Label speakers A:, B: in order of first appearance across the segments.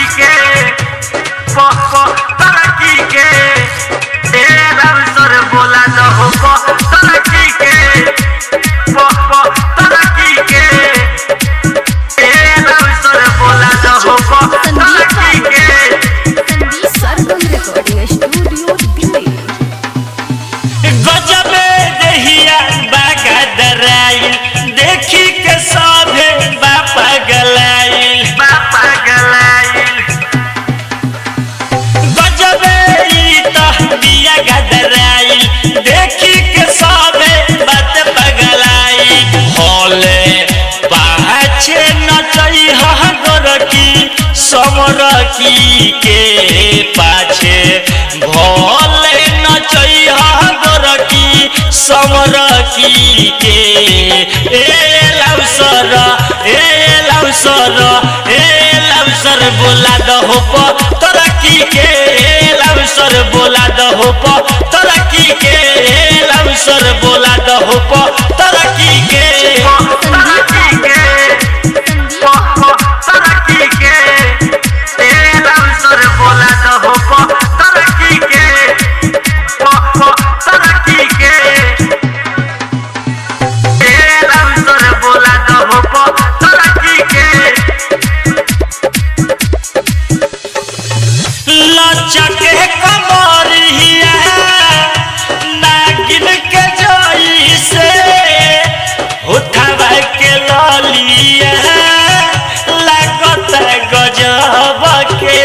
A: तरक्की के तरक्की के सर बोला न हो तरक्की के तरक्की के सर बोला न हो तरक्की के।
B: सरगम रिकॉर्डिंग स्टूडियो दिल्ली।
C: गजबे दहिया बागदराई देखी के सभे बापा गलाइल गजबे बिया गदराई देखी के सभे बात पगलाई होले पाछे नचई गोरकी समरकी के पाछे भोले नचई गोरकी समरकी के ए लवसर बोला दहो तरक्की के लवसर बोला दहो तरक्की के लवसर बोला दहो तरक्की के
A: तरक्की के सर बोला न हो तरक्की के तरक्की के सर बोला न हो तरक्की के।
C: लचके कमरिया नागिन के जोई से उठावा के ललिया लागत गजब के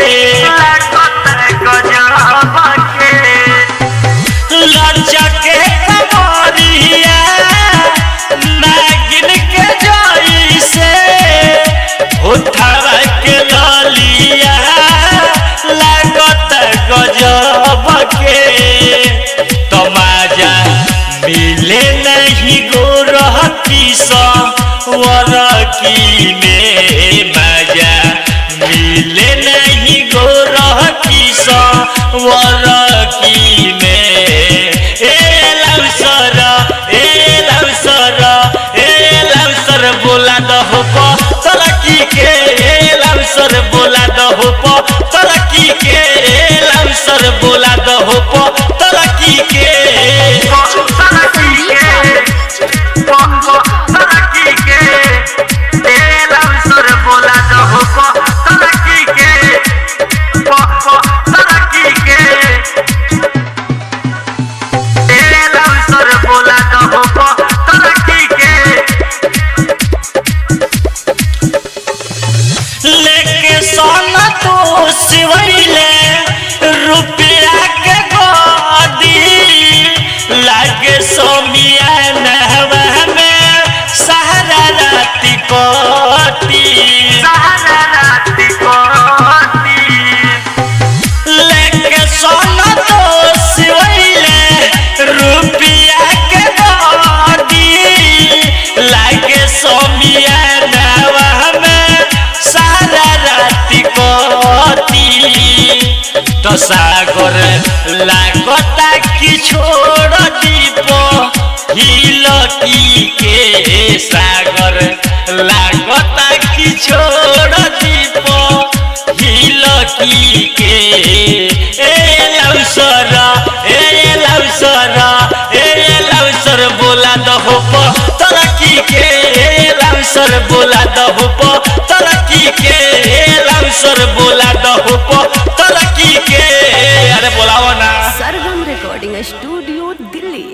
C: लचके कमरिया नागिन के जोई से उठावा के ललिया लागत गजब के तमाजा मिले नहीं गोरखी वरकी में मजा मिले नहीं गोरखी वरकी में ए लवसर बोला दहो तरक्की के लवसर बोला दहो तरक्की के लवसर बोला दहो तरक्की के
A: तरक्की के सर बोला न हो तरक्की के तरक्की के सर बोला न हो तरक्की के।
C: लेके सोना तो सिवैले रुपया के गोदी लागे सोमिया नहवा में सहारा राती कोती लेके सोना तो सिवैले रुपया के गोदी लागे सोमिया नहवा में सारा राती कोती तो सागर लागता कि छोड़ दीप हिलकी के सागर लागता कि छोड़ दीप हिलकी के ए लवसर बोला दहो तरक्की के लवसर बोला दहो तरक्की के लवसर बोला दहो तरक्की के। अरे बोलाओ ना।
B: सरगम रिकॉर्डिंग स्टूडियो दिल्ली।